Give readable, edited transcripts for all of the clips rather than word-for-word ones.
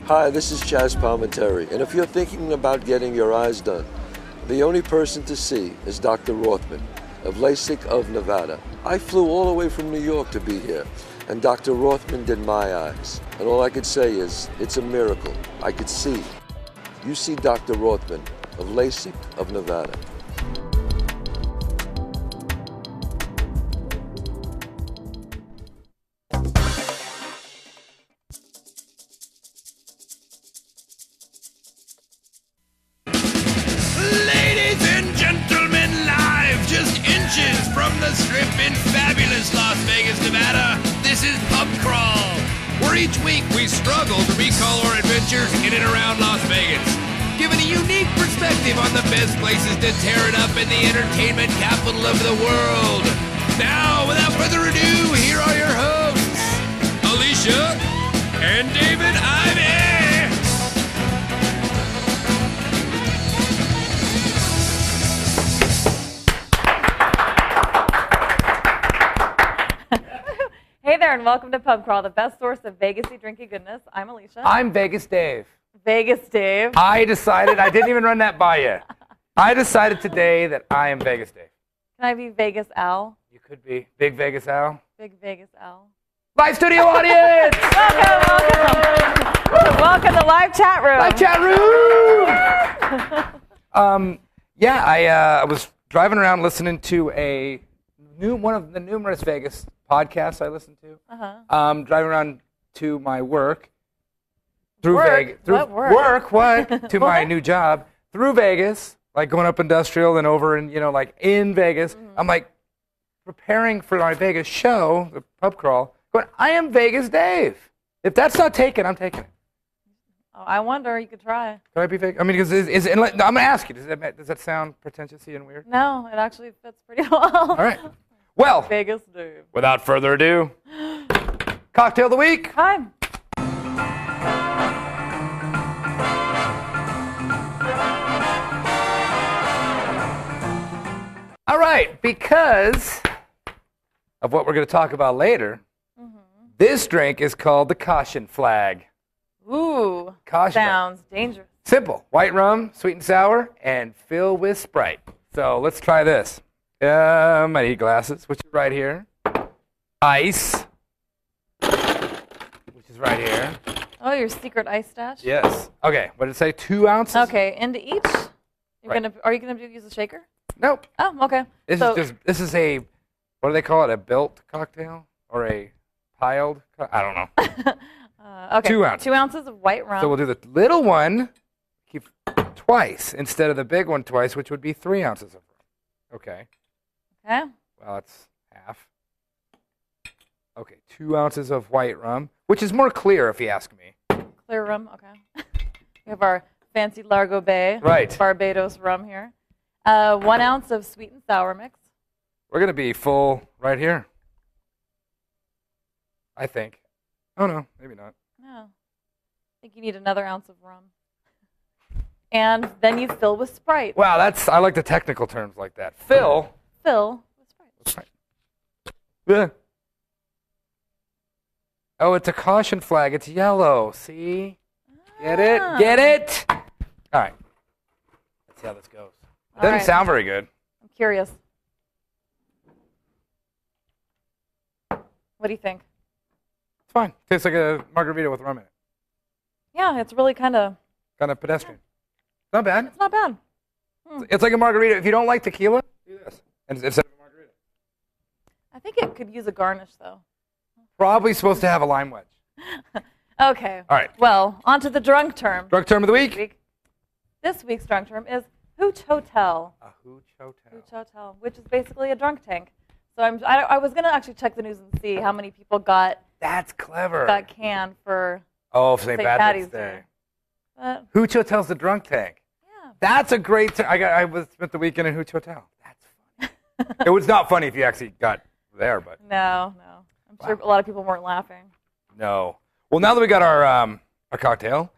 Hi, this is Chaz Palminteri, and if you're thinking about getting your eyes done, the only person to see is Dr. Rothman of LASIK of Nevada. I flew all the way from New York to be here, and Dr. Rothman did my eyes. And all I could say is, it's a miracle. I could see. You see Dr. Rothman of LASIK of Nevada. From the Strip in fabulous Las Vegas, Nevada, this is Pub Crawl, where each week we struggle to recall our adventures in and around Las Vegas, giving a unique perspective on the best places to tear it up in the entertainment capital of the world. Now, without further ado, here are your hosts, Alicia and David Ivey. Hey there, and welcome to Pub Crawl, the best source of Vegas-y drinky goodness. I'm Alicia. I'm Vegas Dave. Vegas Dave. I decided, I didn't even run that by you. I decided today that I am Vegas Dave. Can I be Vegas Al? You could be Big Vegas Al. Big Vegas Al. Live studio audience! Welcome to live chat room. Live chat room! I was driving around listening to one of the numerous Vegas podcasts I listen to. Driving around to my work through Vegas. To my new job through Vegas, like going up industrial and over and like in Vegas. Mm-hmm. I'm like preparing for my Vegas show, the Pub Crawl. Going, I am Vegas Dave. If that's not taken, I'm taking it. Oh, I wonder. You could try. Could I be Vegas? I mean, because I'm going to ask you. Does that sound pretentious and weird? No, it actually fits pretty well. All right. Well, Vegas Dave. Without further ado, cocktail of the week. Hi. All right, because of what we're going to talk about later, this drink is called the Caution Flag. Ooh, Caution sounds dangerous. Simple. White rum, sweet and sour, and fill with Sprite. So let's try this. I need glasses, which is right here. Ice, which is right here. Oh, your secret ice stash? Yes. Okay, what did it say? 2 ounces? Okay, into each? Right. Are you going to use a shaker? Nope. Oh, okay. This is a, what do they call it? A built cocktail? Or a piled? I don't know. Okay. 2 ounces. 2 ounces of white rum. So we'll do the little one twice instead of the big one twice, which would be 3 ounces of rum. Okay. Okay. Well, it's half. Okay, 2 ounces of white rum, which is more clear if you ask me. Clear rum, okay. We have our fancy Largo Bay Barbados rum here. 1 ounce of sweet and sour mix. We're going to be full right here. I think. Oh, no, maybe not. No. I think you need another ounce of rum. And then you fill with Sprite. Wow, I like the technical terms like that. Fill with Sprite. Yeah. Oh, it's a caution flag. It's yellow. See? Get it? Get it? All right. Let's see how this goes. It doesn't sound very good. I'm curious. What do you think? It's fine. Tastes like a margarita with rum in it. Yeah, it's really kind of pedestrian. Not bad. It's not bad. It's like a margarita. If you don't like tequila, do this. Instead of a margarita. I think it could use a garnish, though. Probably supposed to have a lime wedge. Okay. All right. Well, on to the drunk term. Drunk term of the week. This week's drunk term is Hooch Hotel. A Hooch Hotel. Hooch Hotel, which is basically a drunk tank. So I was going to actually check the news and see how many people got canned for St. Patrick's Day. Hooch Hotel's the drunk tank. Yeah. That's a great I spent the weekend in Hooch Hotel. That's funny. It was not funny if you actually got there, but. No. I'm sure a lot of people weren't laughing. No. Well, now that we got our cocktail,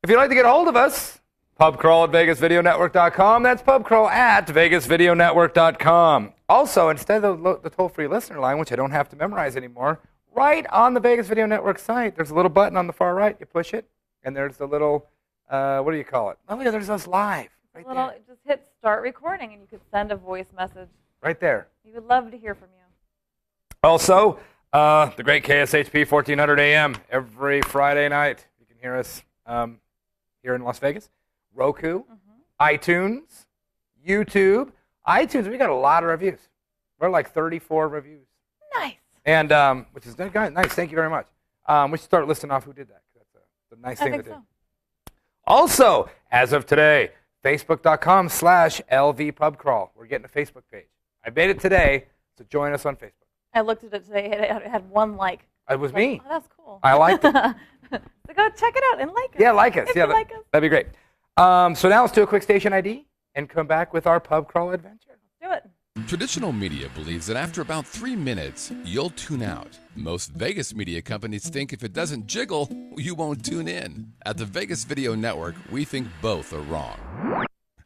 if you'd like to get a hold of us, pubcrawl@vegasvideonetwork.com. That's pubcrawl@vegasvideonetwork.com. Also, instead of the toll-free listener line, which I don't have to memorize anymore, right on the Vegas Video Network site, there's a little button on the far right. You push it, and there's the little, what do you call it? Oh, yeah, there's us live. Right there. Just hit start recording, and you could send a voice message. Right there. We would love to hear from you. Also, the great KSHP 1400 AM every Friday night. You can hear us here in Las Vegas. Roku, iTunes, YouTube. iTunes, we got a lot of reviews. We're like 34 reviews. Nice. And which is nice. Thank you very much. We should start listing off who did that. That's a nice thing to do. Also, as of today, Facebook.com/LVPubCrawl. We're getting a Facebook page. I made it today, so join us on Facebook. I looked at it today. It had 1 like. It was me. Oh, that's cool. I liked it. So go check it out and like us. Yeah, like us. If you like us. That'd be great. So now let's do a quick station ID and come back with our pub crawl adventure. Do it. Traditional media believes that after about 3 minutes, you'll tune out. Most Vegas media companies think if it doesn't jiggle, you won't tune in. At the Vegas Video Network, we think both are wrong.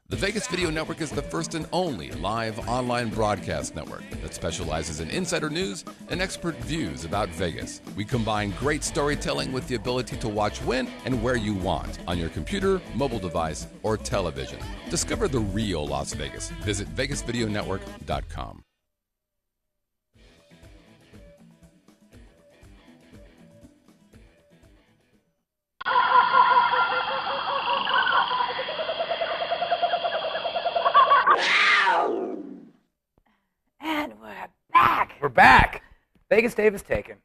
The Vegas Video Network is the first and only live online broadcast network that specializes in insider news and expert views about Vegas. We combine great storytelling with the ability to watch when and where you want on your computer, mobile device, or television. Discover the real Las Vegas. Visit VegasVideoNetwork.com. And we're back. We're back. Vegas Dave is taken.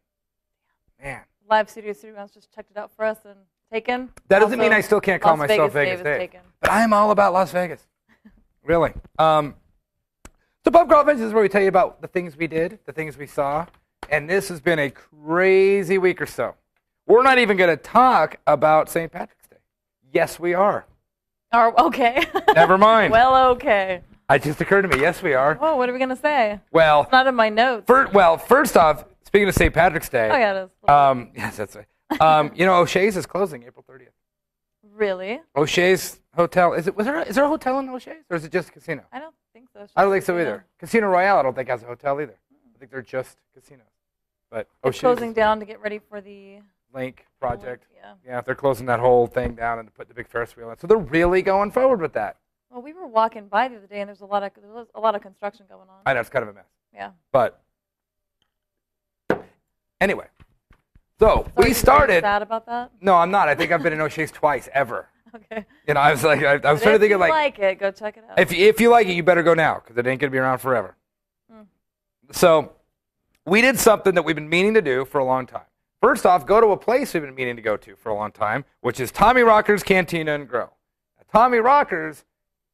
Man. Live Studio Mouse just checked it out for us and taken. That doesn't mean I still can't call myself Vegas Dave. But I am all about Las Vegas. Really. So Pub Crawl Adventures is where we tell you about the things we did, the things we saw. And this has been a crazy week or so. We're not even going to talk about St. Patrick's Day. Yes, we are. Oh, okay. Never mind. Well, okay. It just occurred to me. Yes, we are. Oh, what are we going to say? Well, it's not in my notes. First off, speaking of St. Patrick's Day. Oh, yeah, it is. Yes, that's right. O'Shea's is closing April 30th. Really? O'Shea's Hotel. Is there a hotel in O'Shea's, or is it just a casino? I don't think so. I don't think so either. Casino Royale, I don't think has a hotel either. I think they're just casinos. But it's closing down to get ready for the Link project. Yeah, they're closing that whole thing down and put the big Ferris wheel in. So they're really going forward with that. Well, we were walking by the other day, and there was a lot of construction going on. I know, it's kind of a mess. Yeah. But anyway, so we started. Are you sad about that? No, I'm not. I think I've been in O'Shea's twice ever. Okay. I was like, I was trying to think of like. If you like it, go check it out. If you like it, you better go now because it ain't gonna be around forever. So we did something that we've been meaning to do for a long time. First off, go to a place we've been meaning to go to for a long time, which is Tommy Rocker's Cantina and Grill. Now, Tommy Rocker's,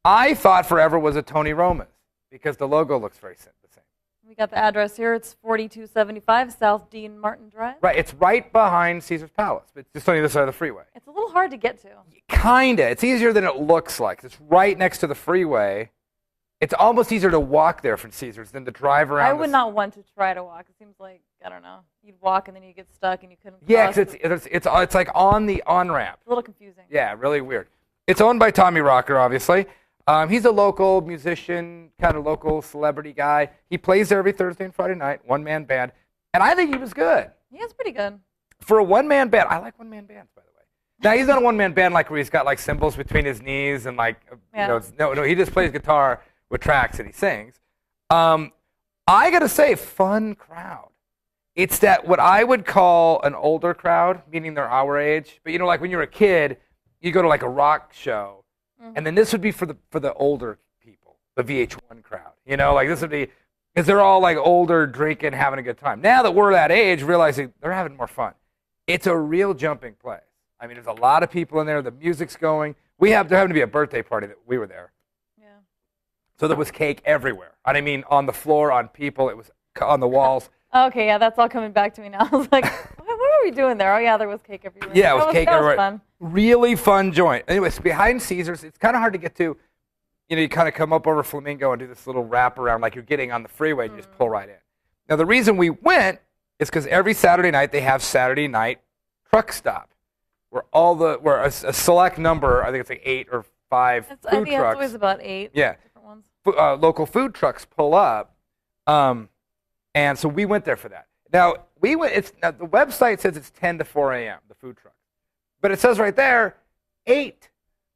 I thought forever was a Tony Roma's because the logo looks very the same. We got the address here. It's 4275 South Dean Martin Drive. Right. It's right behind Caesar's Palace, but just on the other side of the freeway. It's a little hard to get to. Kinda. It's easier than it looks like. It's right next to the freeway. It's almost easier to walk there from Caesar's than to drive around. I would not want to try to walk. It seems like, I don't know, you'd walk and then you get stuck and you couldn't cross. Yeah, because it's like on the on-ramp. It's a little confusing. Yeah, really weird. It's owned by Tommy Rocker, obviously. He's a local musician, kind of local celebrity guy. He plays there every Thursday and Friday night, one-man band. And I think he was good. He was pretty good. For a one-man band, I like one-man bands, by the way. Now, he's not a one-man band like where he's got like cymbals between his knees and like, no, he just plays guitar with tracks and he sings. I got to say, fun crowd. It's that what I would call an older crowd, meaning they're our age. But, like when you're a kid, you go to like a rock show, and then this would be for the older people, the VH1 crowd. Like this would be, because they're all like older, drinking, having a good time. Now that we're that age, realizing they're having more fun. It's a real jumping place. I mean, there's a lot of people in there. The music's going. There happened to be a birthday party that we were there. Yeah. So there was cake everywhere. I mean, on the floor, on people. It was on the walls. Okay, yeah, that's all coming back to me now. I was like, what were we doing there? Oh, yeah, there was cake everywhere. Yeah, it was cake everywhere. That was fun. Really fun joint. Anyways, behind Caesar's, it's kind of hard to get to. You kind of come up over Flamingo and do this little wrap around like you're getting on the freeway and you just pull right in. Now, the reason we went is because every Saturday night they have Saturday night truck stop where a select number, I think it's like 8 or 5 food trucks. It's always about 8 different ones. Local food trucks pull up. And so we went there for that. Now, the website says it's 10 to 4 a.m., the food truck. But it says right there, 8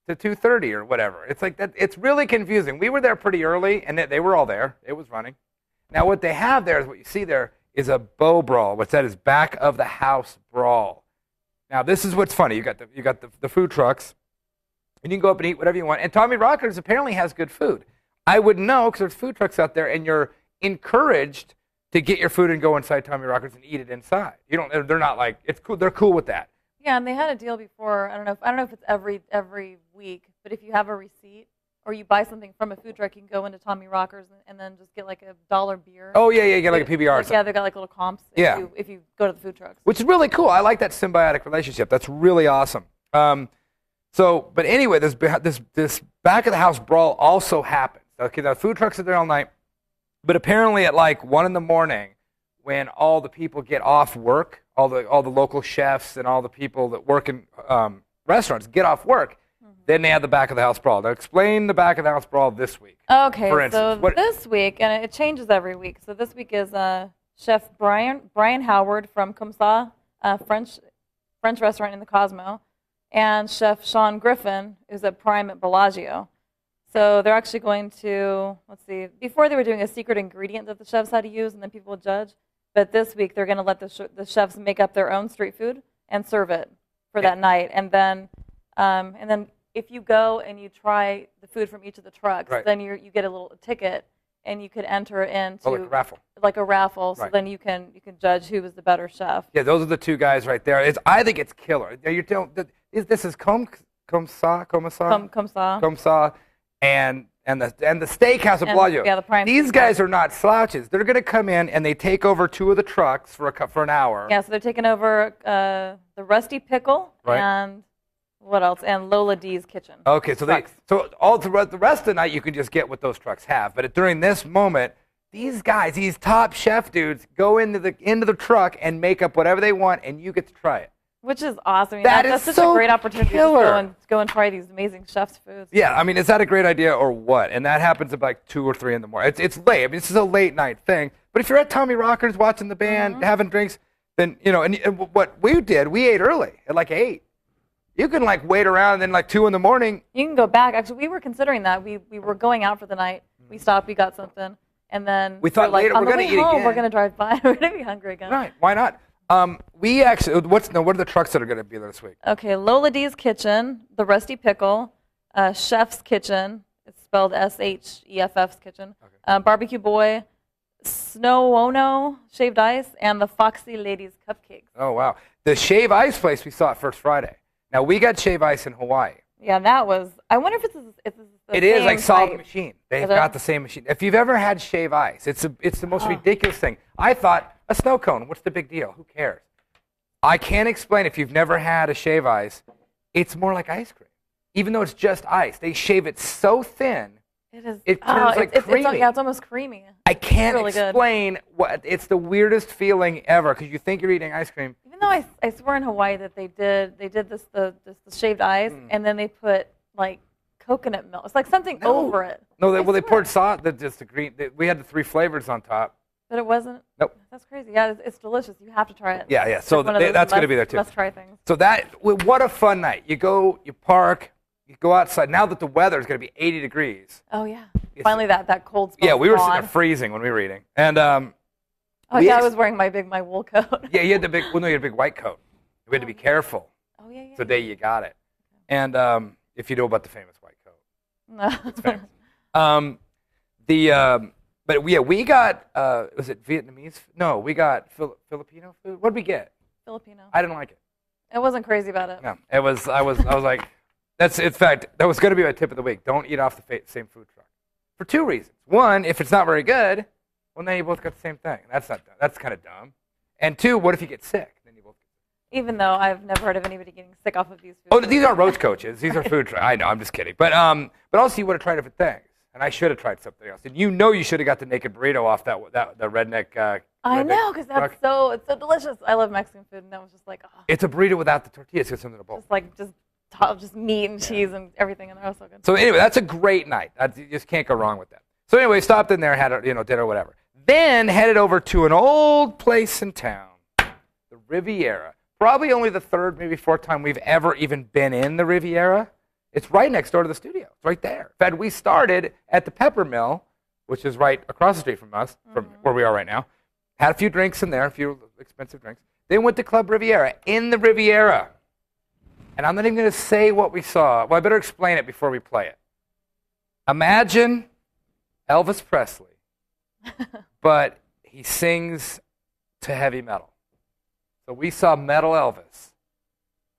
to 2:30 or whatever. It's like that. It's really confusing. We were there pretty early, and they were all there. It was running. Now what they have there is what you see there is a bow brawl. What's that is back of the house brawl. Now this is what's funny. You got the food trucks, and you can go up and eat whatever you want. And Tommy Rockers apparently has good food. I wouldn't know because there's food trucks out there, and you're encouraged to get your food and go inside Tommy Rockers and eat it inside. You don't. They're not like it's cool. They're cool with that. Yeah, and they had a deal before. I don't know if it's every week, but if you have a receipt or you buy something from a food truck, you can go into Tommy Rockers and then just get like $1 beer. Oh yeah, you get like a PBR. Like, yeah, they got like little comps. If you go to the food trucks, which is really cool. I like that symbiotic relationship. That's really awesome. But anyway, this back of the house brawl also happens. Okay, the food trucks are there all night, but apparently at like 1 a.m, when all the people get off work, all the local chefs and all the people that work in restaurants get off work, then they have the back of the house brawl. Now explain the back of the house brawl this week. Okay, for instance, so this week, and it changes every week. So this week is Chef Brian Howard from Comme French restaurant in the Cosmo, and Chef Sean Griffin, who's at Prime at Bellagio. So they're actually going to, let's see, before they were doing a secret ingredient that the chefs had to use and then people would judge, but this week they're going to let the chefs make up their own street food and serve it for that night. And then if you go and you try the food from each of the trucks, then you get a little ticket and you could enter into like a raffle. So then you can judge who was the better chef. Yeah, those are the two guys right there. I think it's killer. This is Comme and the steakhouse at Bellagio. Yeah, the Prime. These guys are not slouches. They're going to come in and they take over 2 of the trucks for an hour. Yeah, so they're taking over the Rusty Pickle and what else? And Lola D's Kitchen. Okay, so all the rest of the night you can just get what those trucks have. But during this moment, these guys, these top chef dudes, go into the truck and make up whatever they want, and you get to try it. Which is awesome. I mean, that's such so a great opportunity killer. to go and try these amazing chefs' foods. Yeah, I mean, is that a great idea or what? And that happens at like 2 or 3 in the morning. It's late. I mean, this is a late night thing. But if you're at Tommy Rockers watching the band, having drinks, then, and what we did, we ate early at like 8. You can like wait around and then like 2 in the morning. You can go back. Actually, we were considering that. We were going out for the night. We stopped, we got something. And then we thought later, we're going to eat again. We're going to drive by. We're going to be hungry again. Right, why not? We actually, what are the trucks that are going to be there this week? Okay, Lola D's Kitchen, the Rusty Pickle, Chef's Kitchen, it's spelled SHEFF's Kitchen, Barbecue Boy, Snow Ono Shaved Ice, and the Foxy Ladies Cupcakes. Oh, wow. The Shave Ice place we saw at First Friday. Now, we got Shave Ice in Hawaii. Yeah, that was, I wonder if it's the It is like Solid Machine. They've got the same machine. If you've ever had Shave Ice, it's the most ridiculous thing. I thought, a snow cone, what's the big deal? Who cares? I can't explain if you've never had a Shave Ice. It's more like ice cream. Even though it's just ice, they shave it so thin, it turns like creamy. It's almost creamy. I can't explain what. It's the weirdest feeling ever because you think you're eating ice cream. Even though I swear in Hawaii that they did this the shaved ice and then they put like coconut milk. It's like something over it. No, they poured sauce. Just the green. We had the 3 flavors on top. But it wasn't? Nope. That's crazy. Yeah, it's delicious. You have to try it. Yeah. So that's going to be there too. Let's try things. So what a fun night. You go, you park, you go outside. Now that the weather is going to be 80 degrees. Oh, yeah. Finally that cold spell. Yeah, we were sitting there freezing when we were eating. And I was wearing my wool coat. Yeah, you had you had a big white coat. We had to be careful. Oh, yeah. The day you got it. And if you know about the famous white coat. No. It's famous. But yeah, we got, was it Vietnamese? No, we got Filipino food. What did we get? Filipino. I didn't like it. I wasn't crazy about it. No, I was like, in fact, that was going to be my tip of the week. Don't eat off the same food truck. For 2 reasons. One, if it's not very good, well, then you both got the same thing. That's not dumb. That's kind of dumb. And 2, what if you get sick? Then you both get sick. Even though I've never heard of anybody getting sick off of these food. Oh, these aren't roach coaches. These are food trucks. I know, I'm just kidding. But also you would have tried different things. And I should have tried something else. And you should have got the naked burrito off the redneck. I know, because it's so delicious. I love Mexican food, and that was just like, oh. It's a burrito without the tortillas. It's something to bowl. Just meat and cheese and everything, and they're all so good. So anyway, that's a great night. You just can't go wrong with that. So anyway, stopped in there, had dinner, whatever. Then headed over to an old place in town, the Riviera. probably only the third, maybe fourth time we've ever even been in the Riviera. It's right next door to the studio. It's right there. In fact, we started at the Pepper Mill, which is right across the street from us, from where we are right now. Had a few drinks in there, a few expensive drinks. Then went to Club Riviera, in the Riviera. And I'm not even going to say what we saw. Well, I better explain it before we play it. Imagine Elvis Presley, but he sings to heavy metal. So we saw Metal Elvis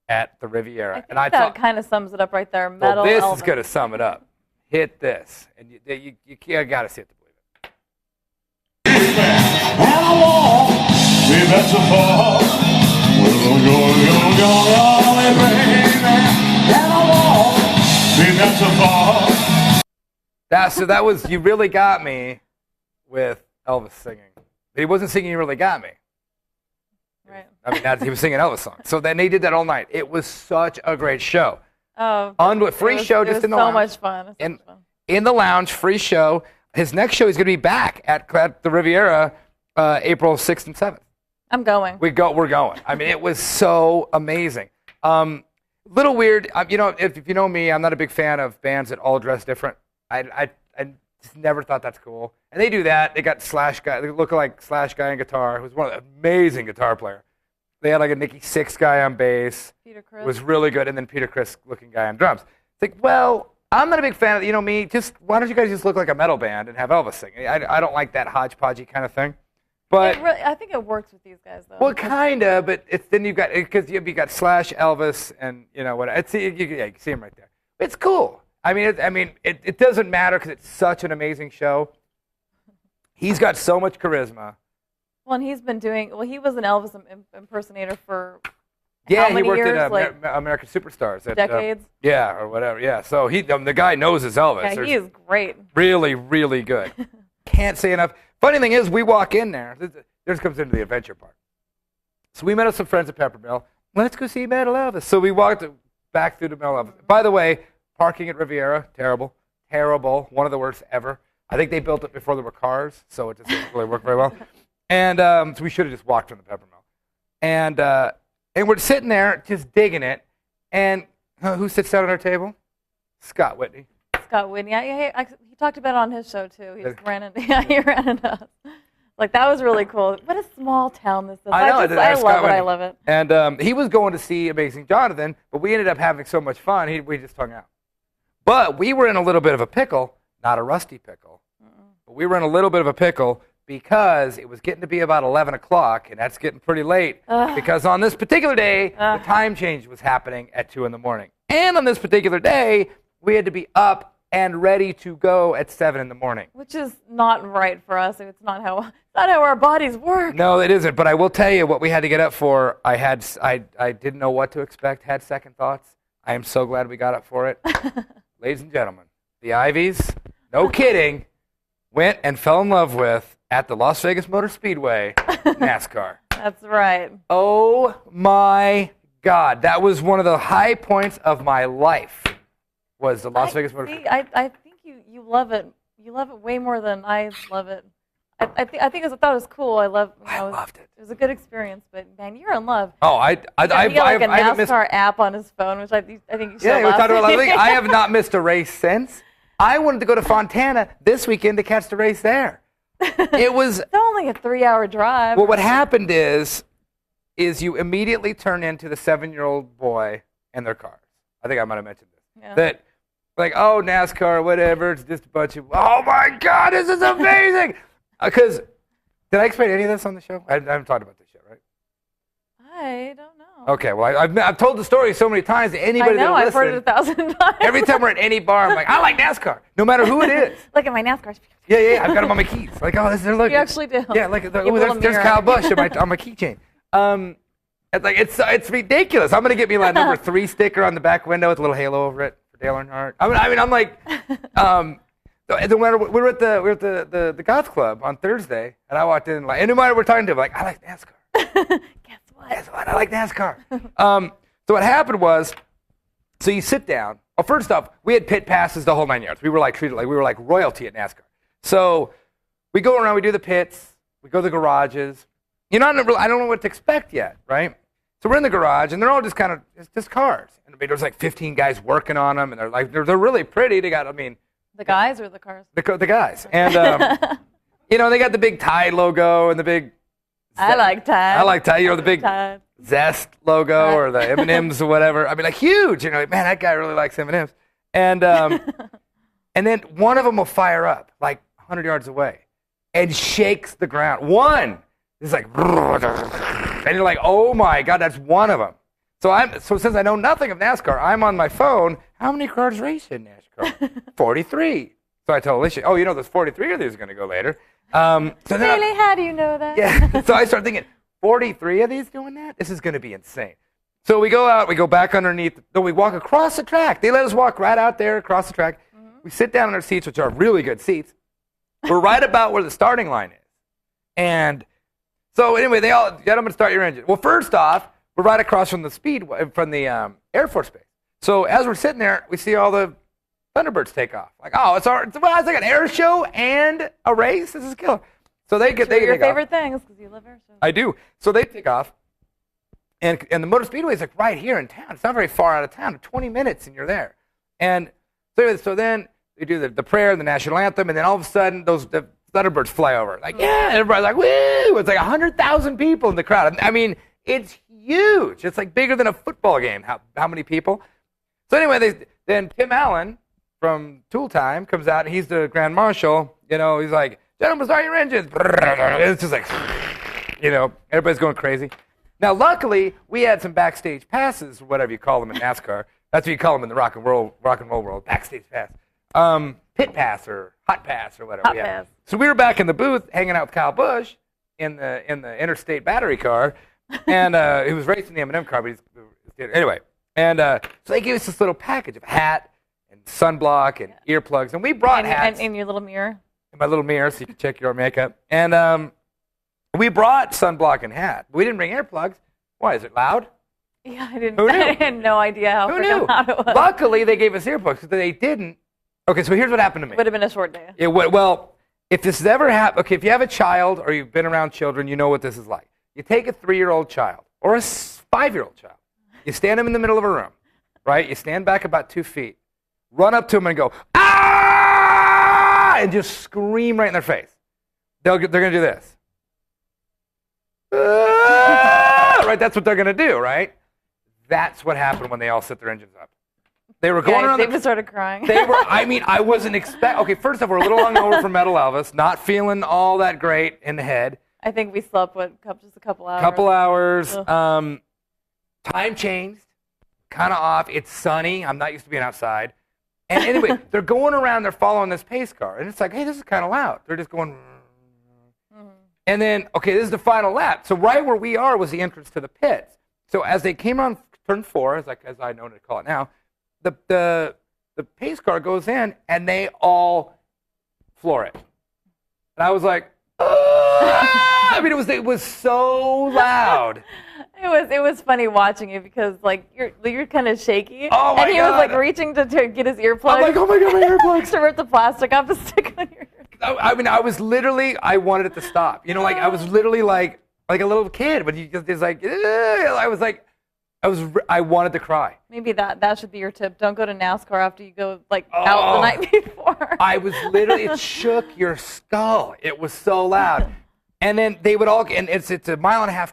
at the Riviera. I think that kind of sums it up right there. Metal Elvis. Elvis. Is going to sum it up. Hit this. And you got to see it to believe it. And I walk with that support. And I walk with that support. So that was, you really got me with Elvis singing. But he wasn't singing You Really Got Me. Right. I mean, he was singing Elvis songs. So then they did that all night. It was such a great show. Oh, Free show just in the lounge. So much fun. In the lounge, free show. His next show, he's going to be back at the Riviera April 6th and 7th. I'm going. We're going. I mean, it was so amazing. Little weird. If you know me, I'm not a big fan of bands that all dress different. I just never thought that's cool. And they do that. They got Slash guy. They look like Slash guy on guitar, who's one of the amazing guitar player. They had like a Nikki Sixx guy on bass. Peter Criss. Was really good. And then Peter Criss looking guy on drums. It's like, well, I'm not a big fan of, me, just why don't you guys just look like a metal band and have Elvis sing? I don't like that hodgepodgey kind of thing. But I think it works with these guys, though. Well, kind of, but then you've got, because you got Slash, Elvis, and, what, you can see him right there. It's cool. It doesn't matter because it's such an amazing show. He's got so much charisma. Well, and he's been doing, he was an Elvis impersonator for Yeah, how many he worked years? at American Superstars. Decades? Or whatever, yeah. So the guy knows his Elvis. Yeah, he is great. Really, really good. Can't say enough. Funny thing is, we walk in there. This comes into the adventure part. So we met up some friends at Pepper Mill. Let's go see Metal Elvis. So we walked back through to Metal Elvis. By the way, parking at Riviera, terrible. Terrible. One of the worst ever. I think they built it before there were cars, so it just didn't really work very well. And so we should have just walked from the Pepper Mill. And we're sitting there just digging it. And who sits down at our table? Scott Whitney. Scott Whitney. Yeah, he talked about it on his show, too. He ran into us. Like, that was really cool. What a small town this is. I know. I love it. And he was going to see Amazing Jonathan, but we ended up having so much fun, we just hung out. But we were in a little bit of a pickle, not a rusty pickle, but we were in a little bit of a pickle because it was getting to be about 11 o'clock, and that's getting pretty late. Because on this particular day, the time change was happening at 2 in the morning. And on this particular day, we had to be up and ready to go at 7 in the morning. Which is not right for us. It's not how our bodies work. No, it isn't. But I will tell you what we had to get up for. I didn't know what to expect, had second thoughts. I am so glad we got up for it. Ladies and gentlemen, the Ivies, no kidding, went and fell in love with, at the Las Vegas Motor Speedway, NASCAR. That's right. Oh, my God. That was one of the high points of my life, was the Las Vegas Motor Speedway. I think you love it. You love it way more than I love it. I thought it was cool. I loved it. It was a good experience, but man, you're in love. Oh, he got like a NASCAR app on his phone, which I think you saw. Yeah, we talked about last week. I have not missed a race since. I wanted to go to Fontana this weekend to catch the race there. It was it's only a 3-hour drive. Well, what happened is you immediately turn into the 7-year-old boy and their cars. I think I might have mentioned this. Yeah. That, like, oh, NASCAR, whatever. It's just a bunch of, oh my God, this is amazing. Because, did I explain any of this on the show? I haven't talked about this yet, right? I don't know. Okay, well, I've told the story so many times that anybody that I've heard it 1,000 times. Every time we're at any bar, I'm like, I like NASCAR, no matter who it is. Look at my NASCAR. Yeah, I've got them on my keys. Like, oh, they're looking. You actually do. Yeah, like, there's Kyle Busch on my keychain. It's ridiculous. I'm gonna get me like number 3 sticker on the back window with a little halo over it for Dale Earnhardt. I'm like, we were at the golf club on Thursday, and I walked in like, and no matter what we're talking to, I'm like, I like NASCAR. Guess what? I like NASCAR. So what happened was, so you sit down. Well, first off, we had pit passes the whole 9 yards. We were like treated like we were like royalty at NASCAR. So we go around, we do the pits, we go to the garages. I don't know what to expect yet, right? So we're in the garage, and they're all just it's just cars. And I mean, there's like 15 guys working on them, and they're really pretty. They got, the guys or the cars? The guys. And, they got the big Tide logo and the big... I like Tide. I like Tide. The big Tide. Zest logo or the M&Ms or whatever. I mean, like huge. Man, that guy really likes M&Ms. And and then one of them will fire up like 100 yards away and shakes the ground. One is like, and you're like, oh my God, that's one of them. So since I know nothing of NASCAR, I'm on my phone. How many cars race in NASCAR? 43. So I told Alicia, there's 43 of these going to go later. So then really? How do you know that? Yeah. So I started thinking, 43 of these doing that? This is going to be insane. So we go out, we go back underneath, then we walk across the track. They let us walk right out there across the track. Mm-hmm. We sit down in our seats, which are really good seats. We're right about where the starting line is. And so anyway, I'm going to start your engine. Well, first off, we're right across from the Air Force Base. So as we're sitting there, we see all the Thunderbirds take off. Like, it's like an air show and a race. This is killer. So they get your favorite things because you love air shows. I do. So they take off, and the Motor Speedway is like right here in town. It's not very far out of town. 20 minutes and you're there. And so then they do the prayer, the national anthem, and then all of a sudden the Thunderbirds fly over. Like, yeah, everybody's like, woo! It's like 100,000 people in the crowd. I mean, it's huge. It's like bigger than a football game. How many people? So anyway, then Tim Allen from Tool Time comes out, and he's the Grand Marshal. He's like, gentlemen, start your engines. It's just like, everybody's going crazy. Now, luckily, we had some backstage passes, or whatever you call them in NASCAR. That's what you call them in the rock and roll world, backstage pass. Pit pass or hot pass or whatever. Hot pass. So we were back in the booth hanging out with Kyle Busch in the interstate battery car, and he was racing the M&M car, but anyway. And so they gave us this little package of hat and sunblock and earplugs, and we brought hats. And your little mirror. In my little mirror, so you can check your makeup. And we brought sunblock and hat. But we didn't bring earplugs. Why? Is it loud? Yeah, I didn't. I had no idea how freaking loud it was. Luckily, they gave us earplugs. So they didn't. Okay, so here's what happened to me. Would have been a short day. Well, if this has ever happened, okay, if you have a child or you've been around children, you know what this is like. You take a 3-year-old child or a 5-year-old child. You stand them in the middle of a room, right? You stand back about 2 feet, run up to them and go, ah, and just scream right in their face. They're going to do this. Right, that's what they're going to do, right? That's what happened when they all set their engines up. They were going around. They just started crying. I wasn't expecting. Okay, first off, we're a little hungover from Metal Elvis, not feeling all that great in the head. I think we slept just a couple hours. Couple hours. Time changed, kind of off. It's sunny. I'm not used to being outside. And anyway, they're going around. They're following this pace car, and it's like, hey, this is kind of loud. They're just going. Mm-hmm. And then, okay, this is the final lap. So right where we are was the entrance to the pits. So as they came on turn 4, as I know to call it now, the pace car goes in, and they all floor it. And I was like, I mean, it was so loud. It was funny watching you because like you're kind of shaky. Oh my God. And he was like reaching to get his earplugs. I'm like, oh my God, my earplugs! To rip the plastic off the stick on your ear. I mean, I wanted it to stop. Like I was literally like a little kid, but you just like, I wanted to cry. Maybe that should be your tip. Don't go to NASCAR after you go out the night before. I was literally, it shook your skull. It was so loud. And then they would all, and it's a 1.5 mile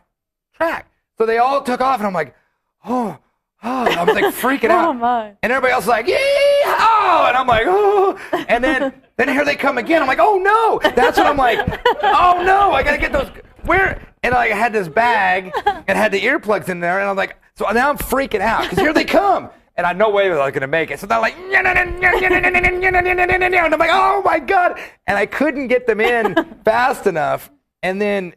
track. So they all took off, and I'm like, oh. I was like freaking out. Oh my. And everybody else was like, yee-haw! And I'm like, oh. And then here they come again. I'm like, oh no. That's what I'm like, oh no, I gotta get those. Where? And I had this bag and had the earplugs in there, and I'm like, so now I'm freaking out because here they come, and I no way they're gonna make it. So they're like, and I'm like, oh my God, and I couldn't get them in fast enough, and then,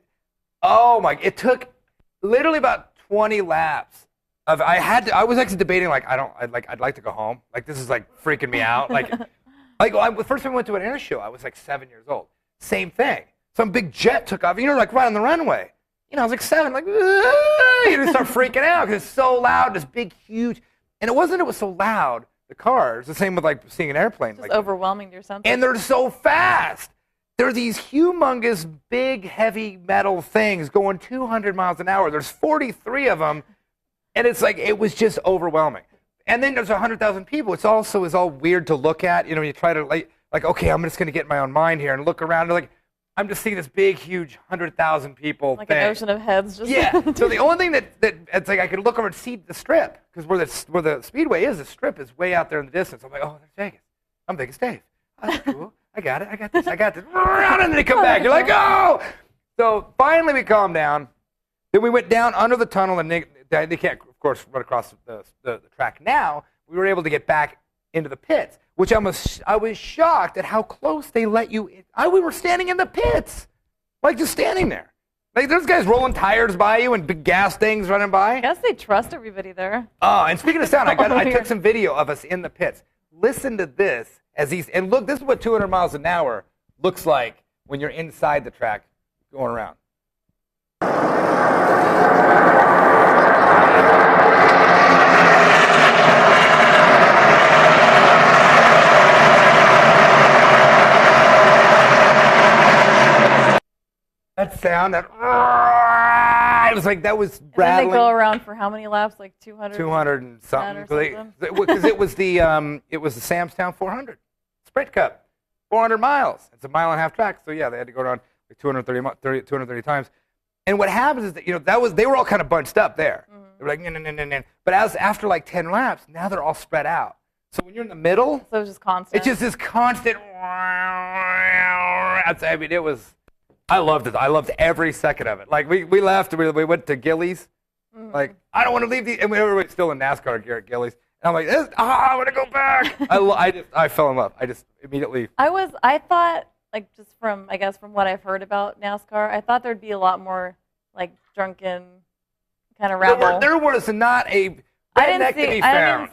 it took literally about 20 laps. I was actually debating I'd like to go home. Like this is like freaking me out. The first time I went to an air show, I was like 7 years old. Same thing. Some big jet took off, like right on the runway. I was like 7, like, you start freaking out because it's so loud, this big, huge. And it was so loud, the cars, the same with like seeing an airplane. It's overwhelming or something. And they're so fast. There are these humongous, big, heavy metal things going 200 miles an hour. There's 43 of them And it's like, it was just overwhelming. And then there's 100,000 people. It's also is all weird to look at. You know, you try to like, okay, I'm just going to get in my own mind here and look around. And like, I'm just seeing this big, huge 100,000 people like thing. An ocean of heads. Just Yeah. So the only thing that it's like I could look over and see the strip because where the speedway is, the strip is way out there in the distance. I'm like, oh, there's Vegas. I'm Vegas Dave. Oh, that's cool. I got it. I got this. And then they come back. You're like, oh. So finally we calmed down. Then we went down under the tunnel, and they can't, of course, run across the track now. We were able to get back into the pits, which I was shocked at how close they let you in. We were standing in the pits, like just standing there. Like there's guys rolling tires by you and big gas things running by. I guess they trust everybody there. Oh, and speaking of sound, I took some video of us in the pits. Listen to this and look, this is what 200 miles an hour looks like when you're inside the track going around. That sound, it was like that was rattling. And they go around for how many laps? Like 200? 200 and something. Because it was the Samstown 400 Sprint Cup, 400 miles. It's a mile and a half track, so yeah, they had to go around like 230 times. And what happens is that they were all kind of bunched up there. Mm-hmm. They were like, nah. But after like 10 laps, now they're all spread out. So when you're in the middle, so it's just constant. It's just this constant. I mean, it was. I loved it. I loved every second of it. Like we left, we went to Gillies. Mm-hmm. Like I don't want to leave and everybody's still in NASCAR gear at Gillies. And I'm like, I want to go back. I fell in love. I just immediately. I thought like just from what I've heard about NASCAR, I thought there'd be a lot more like drunken kind of rabble. There was not a. I didn't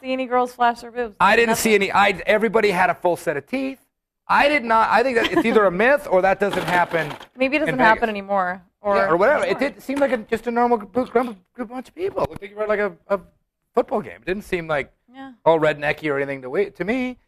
see any girls flash their boobs. I didn't see any. Everybody had a full set of teeth. I did not. I think that it's either a myth or that doesn't happen. Maybe it doesn't happen anymore. Or whatever. It did seem like just a normal group bunch of people. It looked like you were like a football game. It didn't seem like all rednecky or anything to me.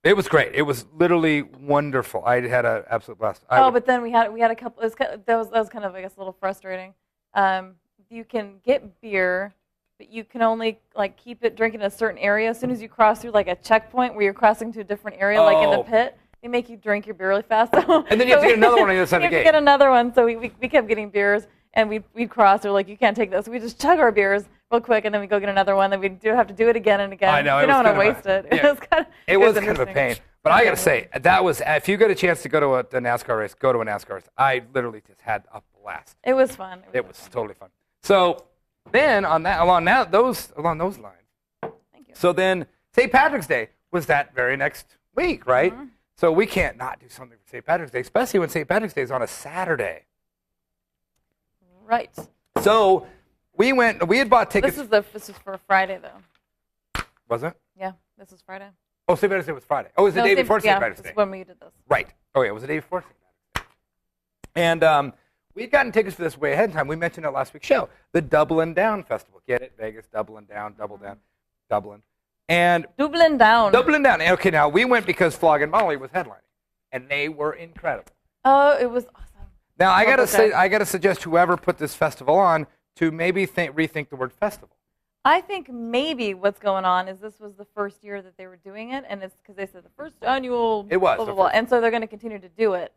It was great. It was literally wonderful. I had an absolute blast. But then we had a couple. That was kind of, I guess, a little frustrating. You can get beer, but you can only like keep it drinking in a certain area. As soon as you cross through like a checkpoint where you're crossing to a different area, like in the pit, they make you drink your beer really fast. And then you have to get another one on the other side of the gate. You have to get another one. So we kept getting beers, and we'd cross. They're like, you can't take this. So we just chug our beers real quick, and then we go get another one. Then we do have to do it again and again. I know. We don't want to waste it. Yeah. It was kind of a pain. But I got to say, that was, if you get a chance to go to a NASCAR race, go to a NASCAR race. I literally just had a blast. It was fun. It was totally fun. So then along those lines. Thank you. So then St. Patrick's Day was that very next week, right? Mm-hmm. So we can't not do something for St. Patrick's Day, especially when St. Patrick's Day is on a Saturday. Right. So we had bought tickets. This is for Friday though. Was it? Yeah, this is Friday. Oh, St. Patrick's Day was Friday. Oh, it was the day before St. Patrick's Day. Yeah, when we did this. Right. Oh, yeah, it was the day before St. Patrick's Day. And we'd gotten tickets for this way ahead of time. We mentioned it last week's show. The Dublin Down Festival. Get it? Vegas, Dublin Down, Double Down, Dublin. And Dublin Down. Dublin Down. Okay, now we went because Flog and Molly was headlining, and they were incredible. Oh, it was awesome. Now I gotta suggest whoever put this festival on to maybe rethink the word festival. I think maybe what's going on is this was the first year that they were doing it, and it's because they said the first annual. It was. Blah, blah, blah, and so they're going to continue to do it.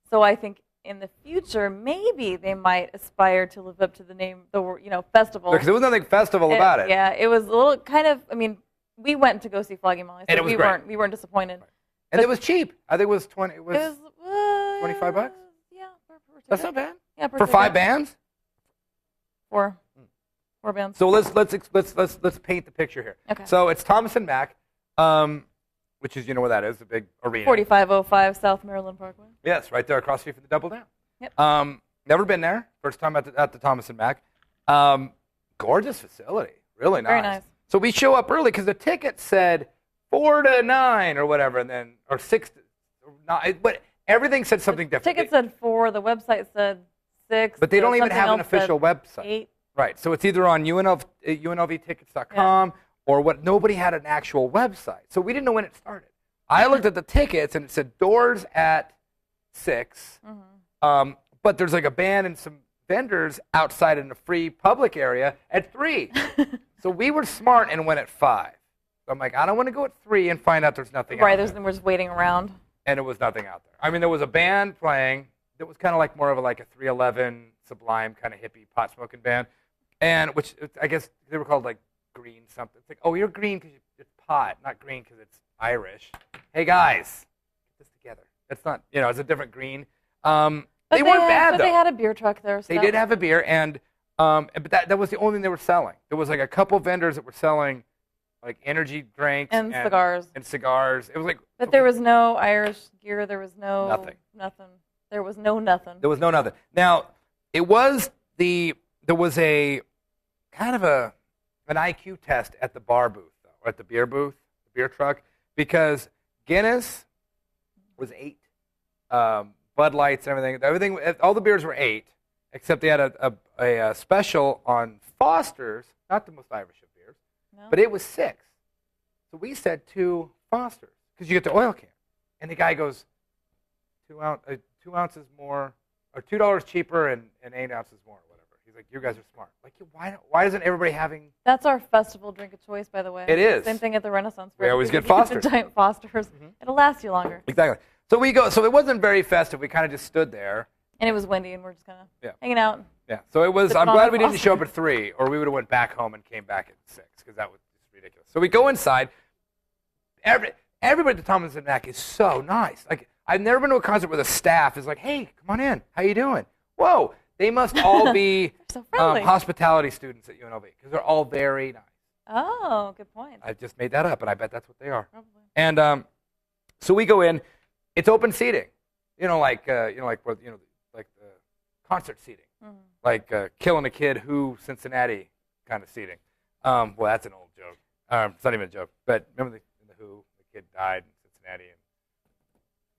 So I think in the future, maybe they might aspire to live up to the name, festival. Because there was nothing festival about it. Yeah, it was a little kind of. I mean, we went to go see Floggy Molly, so and it was great. We weren't disappointed. Right. And it was cheap. I think it was $20. It was $25. Yeah, that's not bad. Yeah, for 5 bands. 4 bands. So let's paint the picture here. Okay. So it's Thomas and Mack, which is where that is, the big arena. 4505 South Maryland Parkway. Yes, right there across the street from the Double Down. Yep. Never been there. First time at the Thomas and Mack. Gorgeous facility, really nice. Very nice. So we show up early because the ticket said 4 to 9 or whatever, and then or 6 to 9, but everything said something different. The ticket said 4. The website said 6. But they don't even have an official website. 8. Right. So it's either on UNLVtickets.com or what. Nobody had an actual website, so we didn't know when it started. I looked at the tickets and it said doors at 6. Mm-hmm. But there's like a band and some vendors outside in a free public area at 3. So we were smart and went at 5. So I'm like, I don't want to go at 3 and find out there's nothing out there. We're just waiting around. And it was nothing out there. I mean, there was a band playing that was kind of like more of a 311 Sublime kind of hippie pot smoking band, and which I guess they were called like green something. It's like, oh, you're green because it's pot, not green because it's Irish. Hey guys, get this together. That's not, it's a different green. They weren't bad though. But they had a beer truck there. So they did have a beer, and but that was the only thing they were selling. There was like a couple vendors that were selling like energy drinks and cigars. And cigars. It was like. But there was no Irish gear. There was no nothing. There was no nothing. There was no nothing. Now, there was a kind of an IQ test at the bar booth, though, or at the beer booth, the beer truck, because Guinness was 8, Bud Lights and everything, all the beers were 8, except they had a special on Foster's, not the most Irish of beers, but it was 6. So we said 2 Foster's because you get the oil can, and the guy goes 2 ounces more, or $2 cheaper and 8 ounces more, or whatever. He's like, you guys are smart. Like, why isn't everybody having? That's our festival drink of choice, by the way. It is. Same thing at the Renaissance Fair. We always get Foster's. The giant Foster's. Mm-hmm. It'll last you longer. Exactly. So we go. So it wasn't very festive. We kind of just stood there. And it was windy, and we're just kind of hanging out. Yeah. So it was. I'm glad we didn't show up at 3, or we would have went back home and came back at 6, because that was just ridiculous. So we go inside. Everybody at the Thomas and Mack is so nice. Like, I've never been to a concert where the staff is like, hey, come on in. How you doing? Whoa. They must all be so hospitality students at UNLV, because they're all very nice. Oh, good point. I just made that up, and I bet that's what they are. Probably. And so we go in. It's open seating. Like the concert seating. Mm-hmm. Like Killing a Kid Who Cincinnati kind of seating. Well, that's an old joke. It's not even a joke. But remember in the Who, the kid died in Cincinnati, and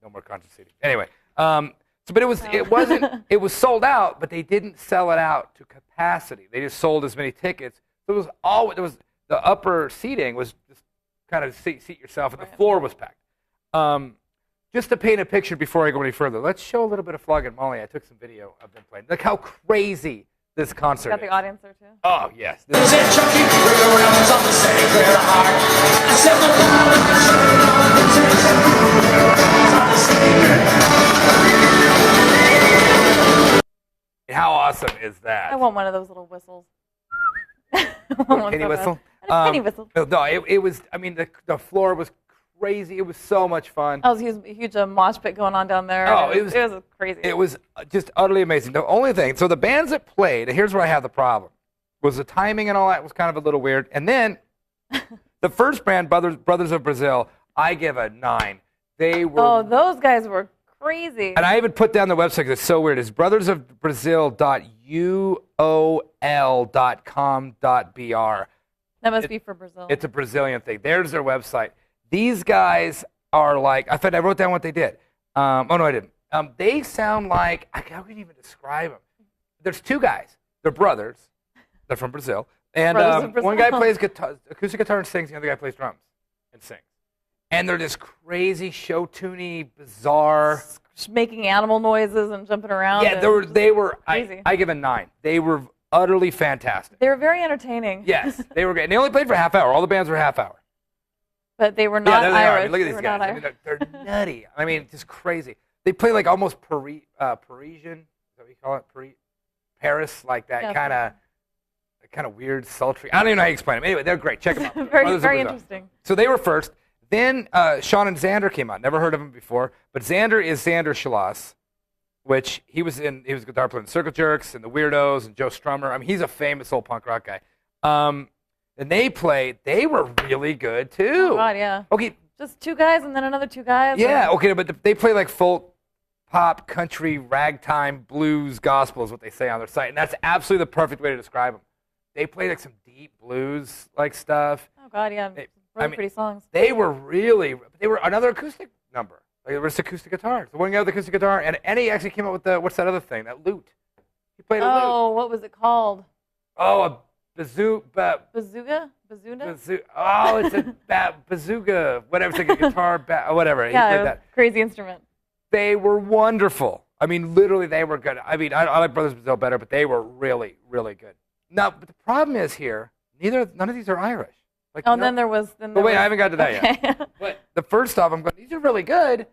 no more concert seating. Anyway, but it was sold out, but they didn't sell it out to capacity. They just sold as many tickets. So the upper seating was just kind of seat yourself, and the floor was packed. Just to paint a picture before I go any further, let's show a little bit of Flog and Molly. I took some video of them playing. Look how crazy this concert is. Got the audience there too. Oh yes. How awesome is that? I want one of those little whistles. Penny whistle? Penny whistle. No, it was. I mean, the floor was crazy. It was so much fun. Oh, it was a huge mosh pit going on down there. Oh, it was crazy. It was just utterly amazing. The only thing, so the bands that played, and here's where I have the problem, was the timing and all that was kind of a little weird. And then the first band, Brothers of Brazil, I give a 9. They were. Oh, those guys were crazy. And I even put down the website because it's so weird. It's brothersofbrazil.uol.com.br. That must be for Brazil. It's a Brazilian thing. There's their website. These guys are like, in fact, I wrote down what they did. Oh, no, I didn't. They sound like, how can you even describe them? There's 2 guys. They're brothers. They're from Brazil. And one guy plays acoustic guitar and sings. The other guy plays drums and sings. And they're this crazy, show-tuney, bizarre. Making animal noises and jumping around. Yeah, they were crazy. I give a 9. They were utterly fantastic. They were very entertaining. Yes, they were great. And they only played for a half hour. All the bands were half hour. But they were not Irish. I mean, look at these guys. I mean, they're nutty. I mean, just crazy. They play like almost Parisian. Is that what you call it? Paris, like that kind of weird, sultry. I don't even know how you explain them. Anyway, they're great. Check them out. very interesting. So they were first. Then Sean and Xander came out. Never heard of him before. But Xander is Xander Shalas, which he was a guitar player in Circle Jerks and the Weirdos and Joe Strummer. I mean, he's a famous old punk rock guy. And they were really good too. Oh God, yeah. Okay. Just 2 guys and then another 2 guys. Yeah, okay, but they play like folk, pop, country, ragtime, blues, gospel is what they say on their site. And that's absolutely the perfect way to describe them. They play like some deep blues like stuff. Oh God, yeah. Pretty songs. They were another acoustic number. Like, there was acoustic guitars. The one guy with the acoustic guitar, and he actually came up with what's that other thing? That lute. He played a lute. Oh, what was it called? Oh, a bazooka. Bazooka? Oh, it's a bazooka. Whatever, it's like a guitar, whatever. Yeah, he played that. Crazy instrument. They were wonderful. I mean, literally, they were good. I mean, I like Brothers Brazil better, but they were really, really good. Now, but the problem is here, none of these are Irish. Like, Oh, then there was. But wait, I haven't got to that yet. But the first off, I'm going, these are really good,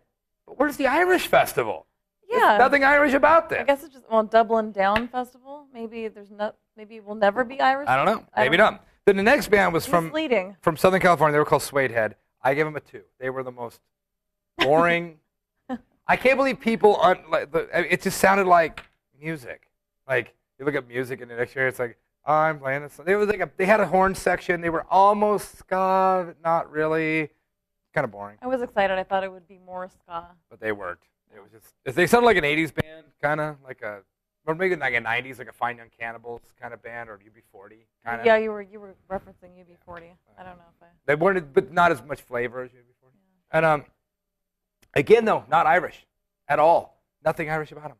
but where's the Irish festival? Yeah. There's nothing Irish about this. I guess it's just Dublin Down Festival. Maybe maybe we'll never be Irish. I don't know. Maybe not. Then the next band was from Southern California. They were called Suede Head. I gave them a 2. They were the most boring. I can't believe people it just sounded like music. Like you look at music and the next year it's like, oh, I'm playing this. They had a horn section. They were almost ska, but not really. Kind of boring. I was excited. I thought it would be more ska. But they weren't. It was just they sounded like an 80s band, kind of like or maybe like a 90s, like a Fine Young Cannibals kind of band, or UB40 kind of. Yeah, you were referencing UB40. I don't know if I. They weren't, but not as much flavor as UB40. Yeah. And again though, not Irish at all. Nothing Irish about him.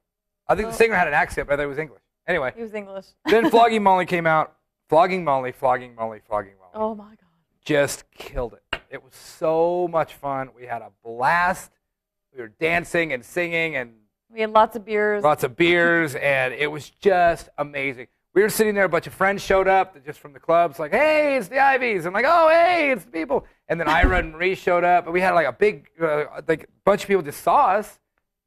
I think the singer had an accent, but I thought he was English. Anyway. He was English. Then Flogging Molly came out. Flogging Molly. Oh my God. Just killed it. It was so much fun. We had a blast. We were dancing and singing and. We had lots of beers. And it was just amazing. We were sitting there, a bunch of friends showed up just from the clubs, like, hey, it's the Ivies. I'm like, oh, hey, it's the people. And then Ira and Marie showed up, and we had like a big, bunch of people just saw us.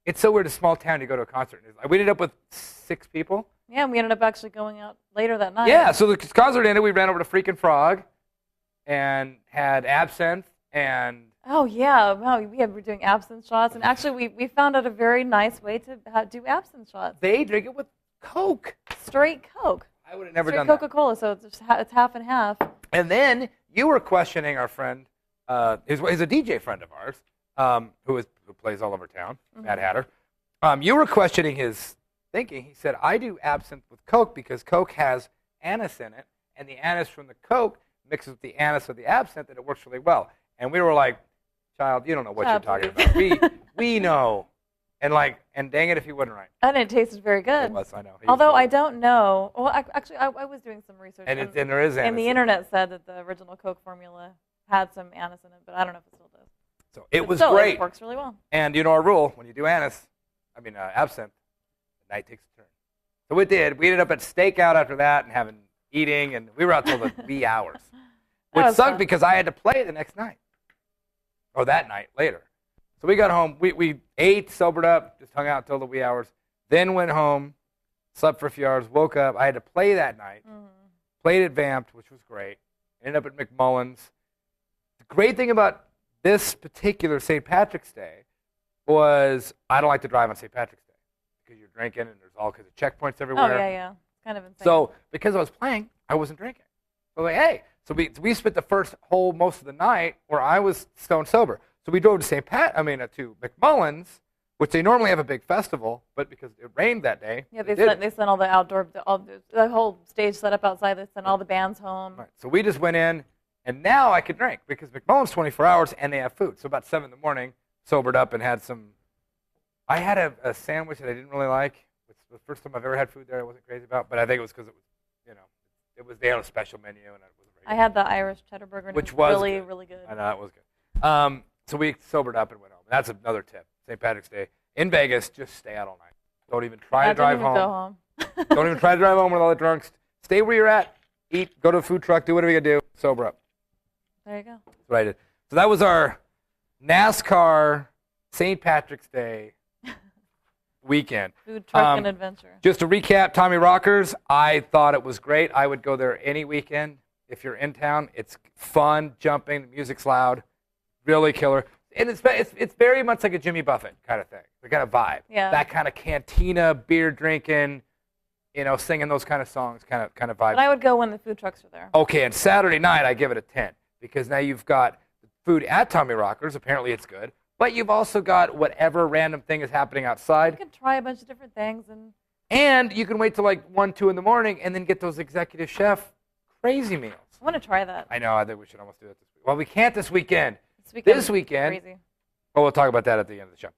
It's so weird, a small town, to go to a concert. We ended up with 6 people. Yeah, and we ended up actually going out later that night. Yeah, so the concert ended, we ran over to Freakin' Frog and had absinthe and... Oh, yeah. Wow, we were doing absinthe shots. And actually, we found out a very nice way to do absinthe shots. They drink it with Coke. Straight Coke. I would have never done that. Coca-Cola, so it's half and half. And then you were questioning our friend, he's a DJ friend of ours, who plays all over town, Mad Hatter. You were questioning his thinking. He said, I do absinthe with Coke because Coke has anise in it, and the anise from the Coke mixes with the anise of the absinthe, and it works really well. And we were like, child, you don't know what you're talking about. We know. And dang it if he wasn't right. And it tasted very good. It was, I know. Although I don't know. Well, actually, I was doing some research. And there is anise. And the internet said that the original Coke formula had some anise in it, but I don't know if it still does. So it was great. It works really well. And you know our rule, when you do absinthe, the night takes a turn. So it did. We ended up at stakeout after that and eating, and we were out till the wee hours. Which sucked fun. Because I had to play the next night. Or that night, later. So we got home. We ate, sobered up, just hung out till the wee hours. Then went home, slept for a few hours, woke up. I had to play that night. Played at Vamped, which was great. Ended up at McMullen's. The great thing about this particular St. Patrick's Day was I don't like to drive on St. Patrick's Day because you're drinking and there's all kinds of checkpoints everywhere. Oh, yeah. It's kind of insane. So because I was playing, I wasn't drinking. So like, hey. So we spent the most of the night where I was stone sober. So we drove to to McMullen's, which they normally have a big festival, but because it rained that day. Yeah, they sent all the outdoor, the whole stage set up outside. They sent all the bands home. Right. So we just went in, and now I could drink because McMullen's 24 hours and they have food. So about 7 in the morning, sobered up and had some. I had a sandwich that I didn't really like. It's the first time I've ever had food there. I wasn't crazy about, but I think it was because it was, it was they on a special menu and it was. I had the Irish cheddar burger, and which it was really, good. really good. I know, that was good. So we sobered up and went home. That's another tip. St. Patrick's Day. In Vegas, just stay out all night. Don't even try to drive home. Go home. Don't even try to drive home with all the drunks. Stay where you're at. Eat. Go to a food truck. Do whatever you got to do. Sober up. There you go. That's what I did. So that was our NASCAR St. Patrick's Day weekend. Food truck and adventure. Just to recap, Tommy Rockers, I thought it was great. I would go there any weekend. If you're in town, it's fun, jumping, the music's loud, really killer. And it's very much like a Jimmy Buffett kind of thing, the kind of vibe. Yeah. That kind of cantina, beer drinking, singing those kind of songs, kind of vibe. But I would go when the food trucks are there. Okay, and Saturday night, I give it a 10 because now you've got food at Tommy Rockers. Apparently it's good. But you've also got whatever random thing is happening outside. You can try a bunch of different things. And you can wait till like 1, 2 in the morning and then get those executive chef crazy meals. I want to try that. I know. I think we should almost do that this week. Well, we can't this weekend. This weekend. Crazy. Well, we'll talk about that at the end of the show.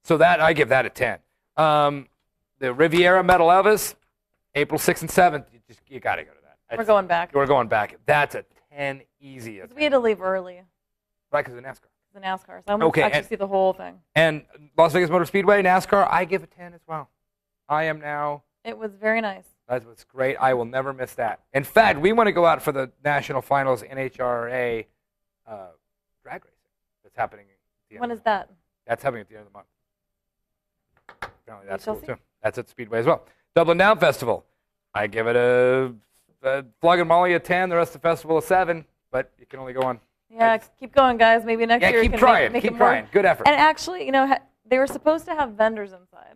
So that I give that a 10. The Riviera Metal Elvis, April 6th and 7th. You got to go to that. We're going back. We're going back. That's a 10 easy. We had to leave early. Right, because of NASCAR. the NASCAR. So I'm going to actually see the whole thing. And Las Vegas Motor Speedway, NASCAR, I give a 10 as well. I am now. It was very nice. That was great. I will never miss that. In fact, we want to go out for the national finals NHRA drag racing. That's happening. When is that? That's happening at the end of the month. Apparently that's cool too. That's at Speedway as well. Dublin Down Festival. I give it a Flug and Molly a 10. The rest of the festival a 7. But you can only go on. Yeah, keep going, guys. Maybe next year. Keep trying. Keep trying. Good effort. And actually, they were supposed to have vendors inside.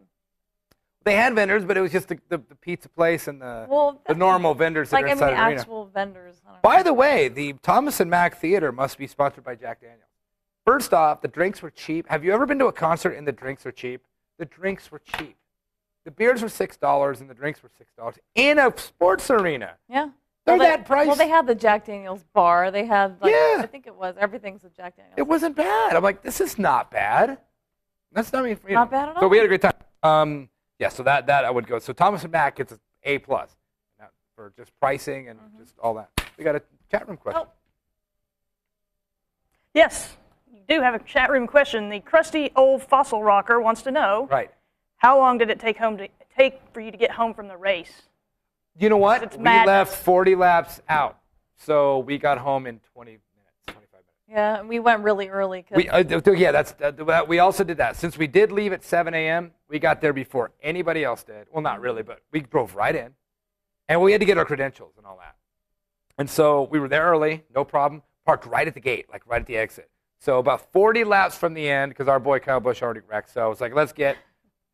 They had vendors, but it was just the pizza place and the normal vendors that are inside the arena. Actual vendors. By the way, the Thomas and Mack Theater must be sponsored by Jack Daniels. First off, the drinks were cheap. Have you ever been to a concert and the drinks are cheap? The drinks were cheap. The beers were $6 and the drinks were $6 in a sports arena. Yeah. They're that price. Well, they had the Jack Daniels bar. They had, I think it was, everything's with Jack Daniels. It wasn't bad. I'm like, this is not bad. That's not me. Not bad at all. So we had a great time. Yeah, so that I would go. So Thomas and Mack gets an A+ for just pricing and just all that. We got a chat room question. Oh. Yes, you do have a chat room question. The crusty old fossil rocker wants to know. Right. How long did it take for you to get home from the race? You know what? We left 40 laps out, so we got home in 20 minutes, 25 minutes. Yeah, and we went really early. We also did that. Since we did leave at 7 a.m., we got there before anybody else did. Well, not really, but we drove right in, and we had to get our credentials and all that. And so we were there early, no problem. Parked right at the gate, like right at the exit. So about 40 laps from the end, because our boy Kyle Busch already wrecked. So I was like, let's get,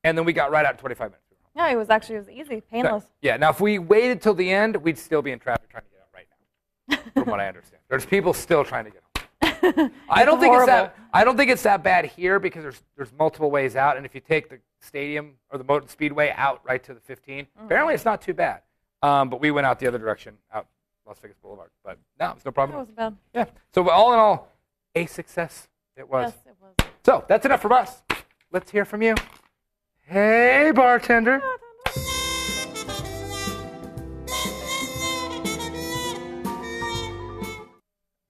and then we got right out in 25 minutes. Yeah, it was easy, painless. Yeah, now if we waited till the end, we'd still be in traffic trying to get out right now, from what I understand. There's people still trying to get home. I don't think it's that bad here because there's multiple ways out, and if you take the stadium or the motor speedway out right to the 15, apparently it's not too bad. But we went out the other direction, out Las Vegas Boulevard. But no, it's no problem. It wasn't bad. Yeah. So all in all, a success it was. Yes, it was. So that's enough from us. Let's hear from you. Hey, bartender.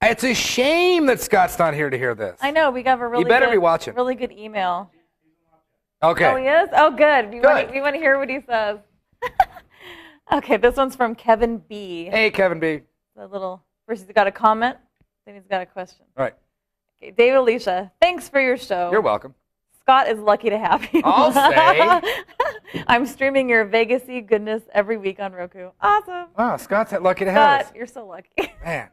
It's a shame that Scott's not here to hear this. I know. We got a really better be watching. Really good email. Okay. Oh, he is? Oh, good. We want to hear what he says. Okay, this one's from Kevin B. Hey, Kevin B. First he's got a comment, then he's got a question. All right. Okay, David Alicia, thanks for your show. You're welcome. Scott is lucky to have you. I'll say. I'm streaming your Vegas-y goodness every week on Roku. Awesome. Wow, Scott's lucky to have us. Scott, you're so lucky. Man.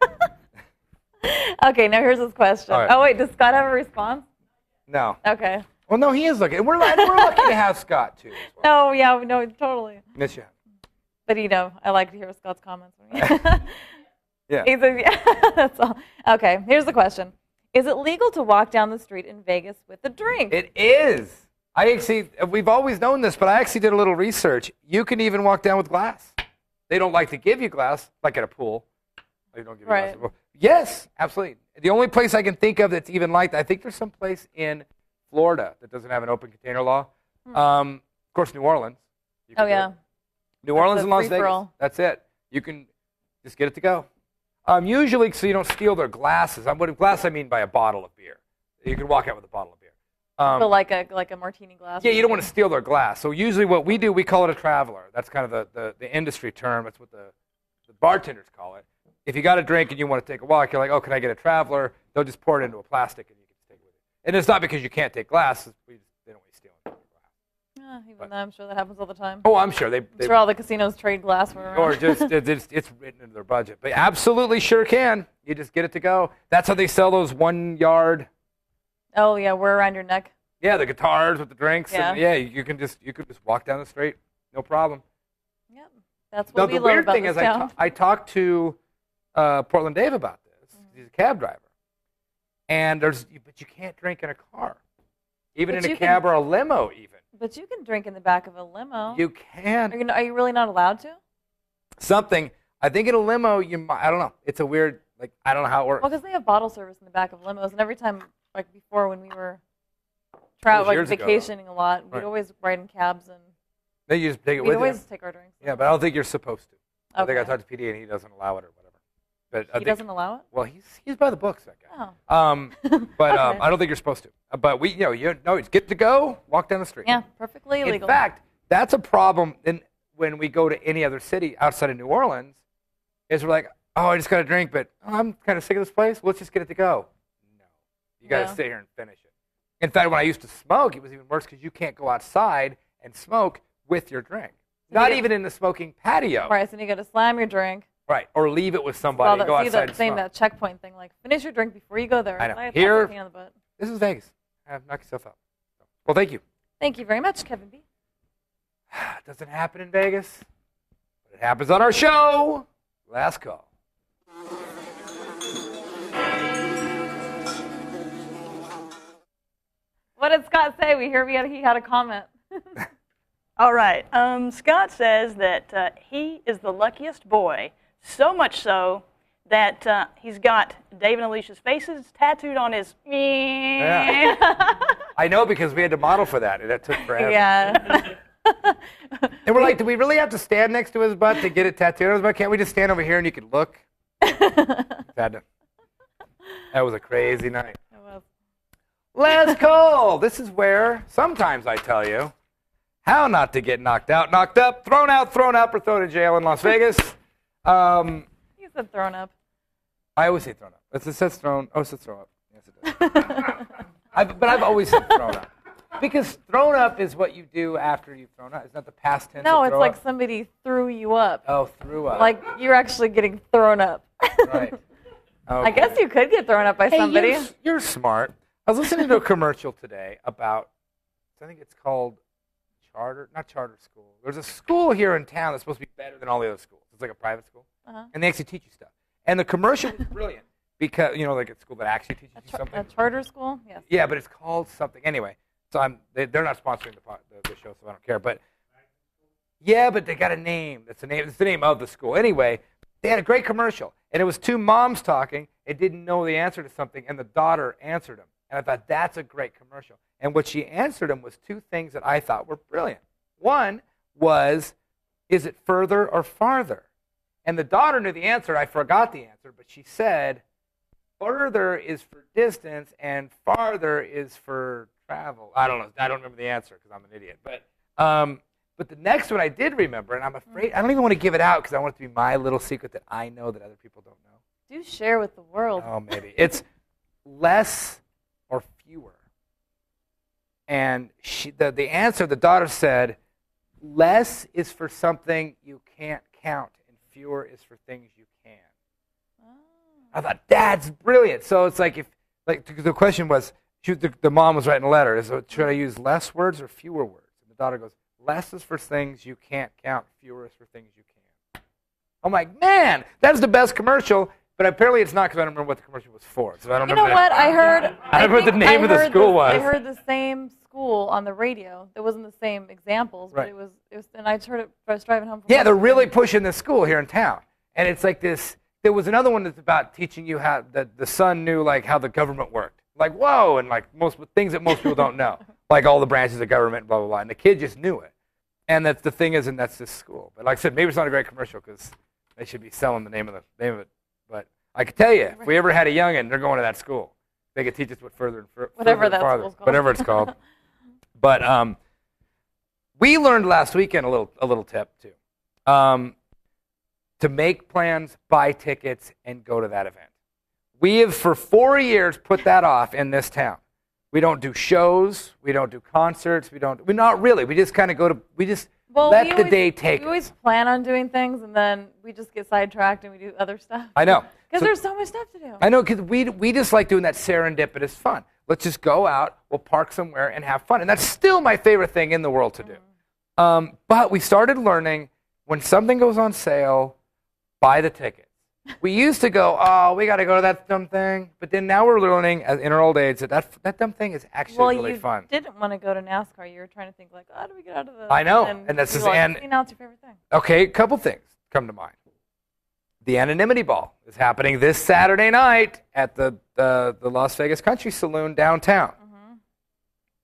Okay, now here's his question. Right. Oh, wait, does Scott have a response? No. Okay. Well, no, he is lucky. We're lucky to have Scott, too. As well. No, yeah, no, totally. Miss you. But, I like to hear Scott's comments. Yeah. That's all. Okay, here's the question. Is it legal to walk down the street in Vegas with a drink? It is. We've always known this, but I actually did a little research. You can even walk down with glass. They don't like to give you glass, like at a pool. They don't give you glass at a pool. Yes, absolutely. The only place I can think of that's even like that, I think there's some place in Florida that doesn't have an open container law. Of course, New Orleans. Oh, yeah. New Orleans and Las Vegas. That's it. You can just get it to go. Usually, so you don't steal their glasses. What glass I mean by a bottle of beer. You can walk out with a bottle of beer. But like a martini glass. Yeah, you don't want to steal their glass. So usually what we do, we call it a traveler. That's kind of the industry term. That's what the bartenders call it. If you got a drink and you want to take a walk, you're like, oh, can I get a traveler? They'll just pour it into a plastic and you can take it with it. And it's not because you can't take glass. They don't want you stealing glass. Even though I'm sure that happens all the time. Oh, I'm sure. I'm sure all the casinos trade glass for around. Or just it's written into their budget. But absolutely sure can. You just get it to go. That's how they sell those 1 yard. Oh, yeah, wear around your neck. Yeah, the guitars with the drinks. Yeah, and you could just walk down the street. No problem. Yep. That's what we love about this town. The weird thing is I talked to Portland Dave about this. He's a cab driver. And but you can't drink in a car. Even in a cab or a limo even. But you can drink in the back of a limo. You can. Are you really not allowed to? I think in a limo, I don't know. It's a weird, I don't know how it works. Well, because they have bottle service in the back of limos. And every time, before when we were vacationing a lot, we'd always ride in cabs. And they just take it with you. We'd always take our drinks. Yeah, but I don't think you're supposed to. Okay. I think I talked to PD and he doesn't allow it or whatever. But He doesn't allow it? Well, he's by the books, that guy. Oh. But Okay. I don't think you're supposed to. But it's get to go, walk down the street. Yeah, perfectly In illegal. fact, that's a problem when we go to any other city outside of New Orleans, is we're like, oh, I just got a drink, but I'm kind of sick of this place. Let's just get it to go. No. You got to Yeah. sit here and finish it. In fact, when I used to smoke, it was even worse because you can't go outside and smoke with your drink. Not even in the smoking patio. Right, so you got to slam your drink. Right, or leave it with somebody and go outside and smoke. That checkpoint thing, like finish your drink before you go there. I know. Have Here- a pain in the butt. This is Vegas. Knock yourself out. Well, thank you. Thank you very much, Kevin B. It doesn't happen in Vegas, but it happens on our show. Last call. What did Scott say? He had a comment. All right. Scott says that he is the luckiest boy, so much so that he's got Dave and Alicia's faces tattooed on his. Yeah. I know because we had to model for that, and that took forever. Yeah. And we're like, do we really have to stand next to his butt to get it tattooed on his butt? Can't we just stand over here and you can look? That was a crazy night. It was. Last call. This is where sometimes I tell you how not to get knocked out, knocked up, thrown out, or thrown in jail in Las Vegas. You said thrown up. I always say thrown up. It says thrown. Oh, it says throw up. Yes, it does. But I've always said thrown up. Because thrown up is what you do after you've thrown up. It's not the past tense. No, of it's throw like up. somebody threw you up. Oh, threw up. Like you're actually getting thrown up. Right. Okay. I guess you could get thrown up by Hey, somebody. You're smart. I was listening to a commercial today about, I think it's called not charter school. There's a school here in town that's supposed to be better than all the other schools. It's like a private school. And they actually teach you stuff. And the commercial was brilliant because, like a school that actually teaches you something. A charter school? Yes. Yeah, but it's called something. Anyway, so they're not sponsoring the show, so I don't care. But yeah, but they got a name. It's the name of the school. Anyway, they had a great commercial, and it was two moms talking and didn't know the answer to something, and the daughter answered them. And I thought, that's a great commercial. And what she answered them was two things that I thought were brilliant. One was, is it further or farther? And the daughter knew the answer. I forgot the answer, but she said, further is for distance and farther is for travel. I don't know. I don't remember the answer because I'm an idiot. But the next one I did remember, and I'm afraid, I don't even want to give it out because I want it to be my little secret that I know that other people don't know. Do share with the world. Oh, maybe. It's less or fewer. And the answer, the daughter said, less is for something you can't count, and fewer is for things you can. Oh. I thought, that's brilliant. So it's like, the question was, the mom was writing a letter. Should I use less words or fewer words? And the daughter goes, less is for things you can't count, fewer is for things you can. I'm like, man, that's the best commercial. But apparently it's not because I don't remember what the commercial was for. So I don't remember. You know what? I heard. I don't remember what the name of the school was. I heard the same school on the radio. It wasn't the same examples, but Right. it was. And I heard it. I was driving home from. Yeah, they're work. really pushing this school here in town, and it's like this. There was another one that's about teaching you how the son knew like how the government worked. Like whoa, and like most things that most people don't know, like all the branches of government, blah blah blah. And the kid just knew it, and that's the thing is, and that's this school. But like I said, maybe it's not a great commercial because they should be selling the name of it. But I could tell you, if we ever had a youngin', they're going to that school. They could teach us what further and Whatever that farther, school's called. whatever it's called. But we learned last weekend a little tip too, to make plans, buy tickets, and go to that event. We have for 4 years put that off in this town. We don't do shows. We don't do concerts. We're not really. We just kind of go to. We just let the day take. We always plan on doing things, and then we just get sidetracked and we do other stuff. I know. Because there's so much stuff to do. I know, because we just like doing that serendipitous fun. Let's just go out, we'll park somewhere, and have fun. And that's still my favorite thing in the world to do. But we started learning when something goes on sale, buy the tickets. We used to go, oh, we got to go to that dumb thing. But then now we're learning in our old age that dumb thing is actually really fun. Well, you didn't want to go to NASCAR. You were trying to think like, how do we get out of this? I know. And that's you just, were like, and see, now it's your favorite thing. Okay, a couple things come to mind. The Anonymity Ball is happening this Saturday night at the Las Vegas Country Saloon downtown.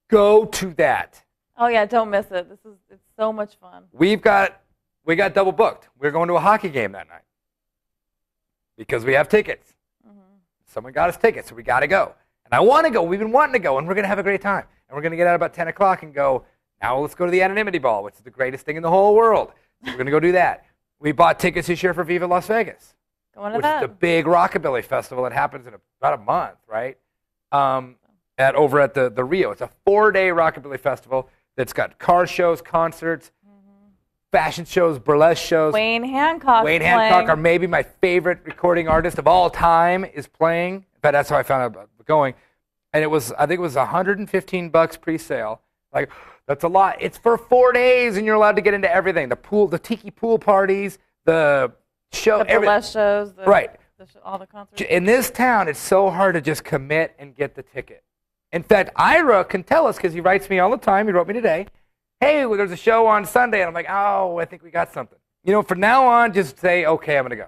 Go to that. Oh yeah, don't miss it. It's so much fun. We got double booked. We're going to a hockey game that night. because we have tickets. Someone got us tickets, so we got to go. And I want to go. We've been wanting to go, and we're going to have a great time. And we're going to get out about 10 o'clock and go, now let's go to the Anonymity Ball, which is the greatest thing in the whole world. So we're going to go do that. We bought tickets this year for Viva Las Vegas, which is the big rockabilly festival that happens in about a month, right? Over at the Rio. It's a 4-day rockabilly festival that's got car shows, concerts, fashion shows, burlesque shows. Wayne Hancock. Are maybe my favorite recording artist of all time is playing. In fact, that's how I found out about going. And I think it was $115 pre-sale. Like, that's a lot. It's for 4 days, and you're allowed to get into everything. The pool, the tiki pool parties, the show. The burlesque shows. All the concerts. In this town, it's so hard to just commit and get the ticket. In fact, Ira can tell us, because he writes me all the time. He wrote me today. Hey, there's a show on Sunday. And I'm like, oh, I think we got something. From now on, just say, okay, I'm going to go.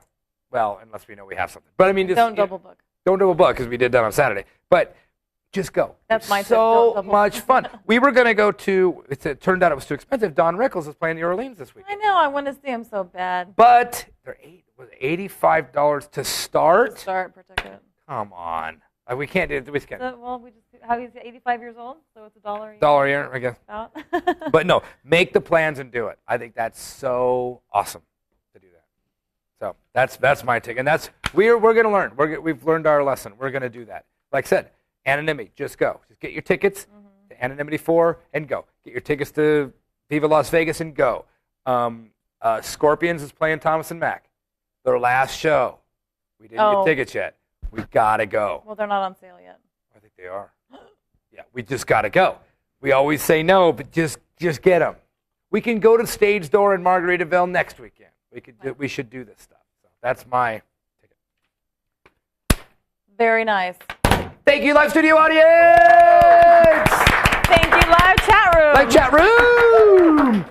Well, unless we know we have something. But I mean, just don't double book. Don't double book, because we did that on Saturday. But just go. That's my tip. So much fun. We were going to go to, it turned out it was too expensive. Don Rickles is playing New Orleans this week. I know. I want to see him so bad. But they're $85 to start? To start per ticket. Come on. We can't do it. We can't. He's 85 years old, so it's $1 a year. $1 a year, I guess. About. But no, make the plans and do it. I think that's so awesome to do that. So that's my take, and we're going to learn. We've learned our lesson. We're going to do that. Like I said, anonymity. Just go. Just get your tickets to Anonymity 4 and go. Get your tickets to Viva Las Vegas and go. Scorpions is playing Thomas and Mack. Their last show. We didn't get tickets yet. We got to go. Well, they're not on sale yet. I think they are. Yeah, we just got to go. We always say no, but just get them. We can go to Stage Door in Margaritaville next weekend. We should do this stuff. So that's my ticket. Very nice. Thank you, live studio audience. Thank you, live chat room. Live chat room.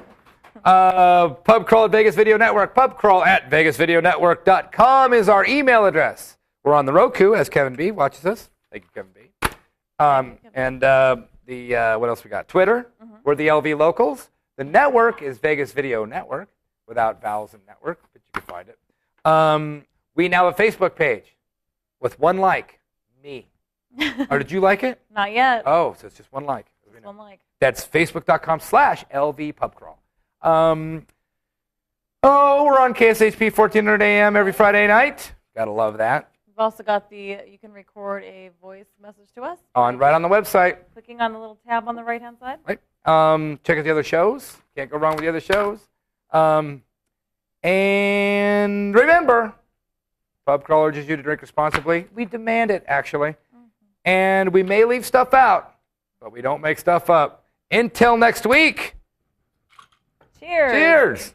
Pub Crawl at Vegas Video Network. Pub Crawl at VegasVideoNetwork.com is our email address. We're on the Roku, as Kevin B. watches us. Thank you, Kevin B. And what else we got? Twitter. We're the LV Locals. The network is Vegas Video Network, without vowels and network, but you can find it. We now have a Facebook page with 1 like, me. Or did you like it? Not yet. Oh, so it's just 1 like. Just 1 like. That's Facebook.com/LV Pub Crawl. We're on KSHP 1400 AM every Friday night. Gotta love that. We've also got you can record a voice message to us. Right on the website. Clicking on the little tab on the right-hand side. Right. Check out the other shows. Can't go wrong with the other shows. And remember, Pub Crawl urges you to drink responsibly. We demand it, actually. And we may leave stuff out, but we don't make stuff up. Until next week. Cheers. Cheers.